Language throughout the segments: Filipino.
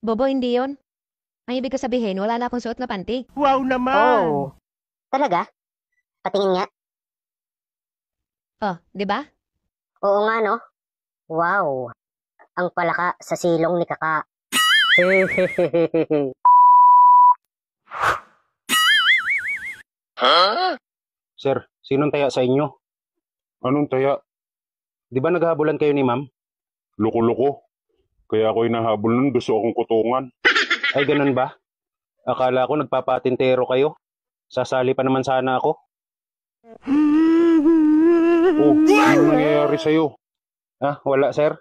Bobo, hindi yun. Ang ibig ko sabihin, wala na akong suot na panty. Wow naman! Oh, talaga? Patingin nga. Oh, di ba? Oo nga, no? Wow, ang palaka sa silong ni Kaka. Sir, sinong taya sa inyo? Anong taya? Di ba naghahabulan kayo ni ma'am? Loko-loko. Kaya ako hinahabol nun, gusto akong kutungan. Ay, ganun ba? Akala ko nagpapatintero kayo. Sasali pa naman sana ako. Oh, ano nangyayari sa'yo? Ah, wala sir.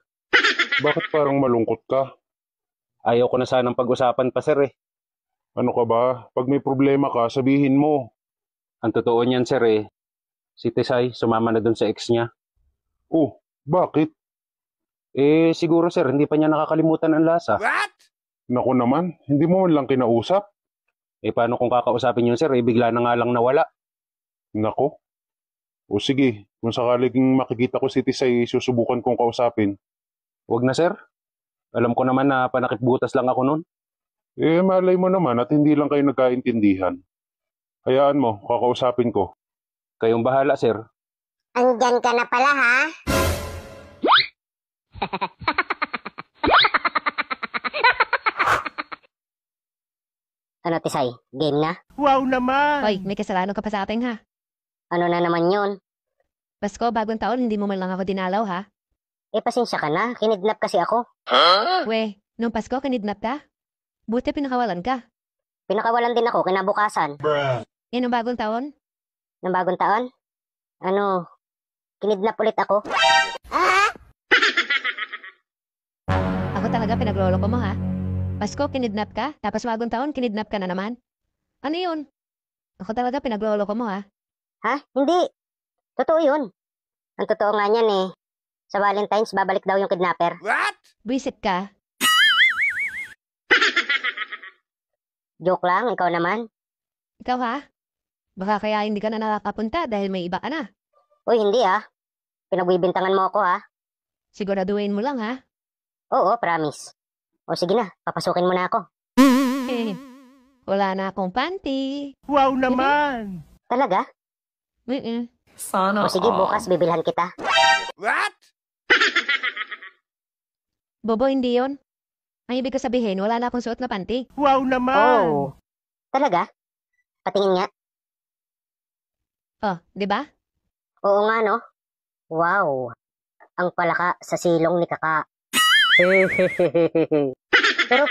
Bakit parang malungkot ka? Ayaw ko na sanang pag-usapan pa sir eh. Ano ka ba? Pag may problema ka, sabihin mo. Ang totoo niyan sir eh. Si Tisay, sumama na dun sa ex niya. Oh, bakit? Eh, siguro sir, hindi pa niya nakakalimutan ang lasa. Naku naman, hindi mo man lang kinausap. Eh, paano kung kakausapin yun sir? Eh, bigla na nga lang nawala. Nako. O sige, kung sakaling makikita ko si Tisay, susubukan kong kausapin. Wag na sir. Alam ko naman na panakip butas lang ako nun. Eh, malay mo naman at hindi lang kayo nagkaintindihan. Hayaan mo, kakausapin ko. Kayong bahala sir. Andyan ka na pala, ha? Ano, Tisay? Game na? Wow naman! Hoy, may kasalanan ka pa sa atin ha. Ano na naman yun? Pasko, bagong taon, hindi mo man lang ako dinalaw ha. Eh, pasensya ka na. Kinidnap kasi ako. We, nung Pasko, kinidnap ka? Buti pinakawalan ka. Pinakawalan din ako kinabukasan. Yan ang bagong taon? Ng bagong taon? Ano, kinidnap ulit ako. Ako talaga pinaglolo ko mo ha. Pasko, kinidnap ka? Tapos bagong taon, kinidnap ka na naman? Ano yun? Ako talaga pinaglolo ko mo ha. Ha? Hindi. Totoo yun. Ang totoo nga niyan eh. Sa Valentine's, babalik daw yung kidnapper. Buisit ka. Joke lang, ikaw naman. Ikaw ha? Baka kaya hindi ka na nakakapunta dahil may iba ka na. Uy, hindi ah. Pinagbibintangan mo ako ha. Siguraduhin mo lang ha. Oo, promise. O sige na, papasukin mo na ako. Wala na akong panty. Wow naman! Talaga? Sana O sige, bukas bibilhan kita. Bobo, hindi yun. Ang ibig ko sabihin, wala na akong suot na panty. Wow naman! Oh, talaga? Patingin nga. Oh, di ba? Oo nga no? Wow, ang palaka sa silong ni Kaka. Pero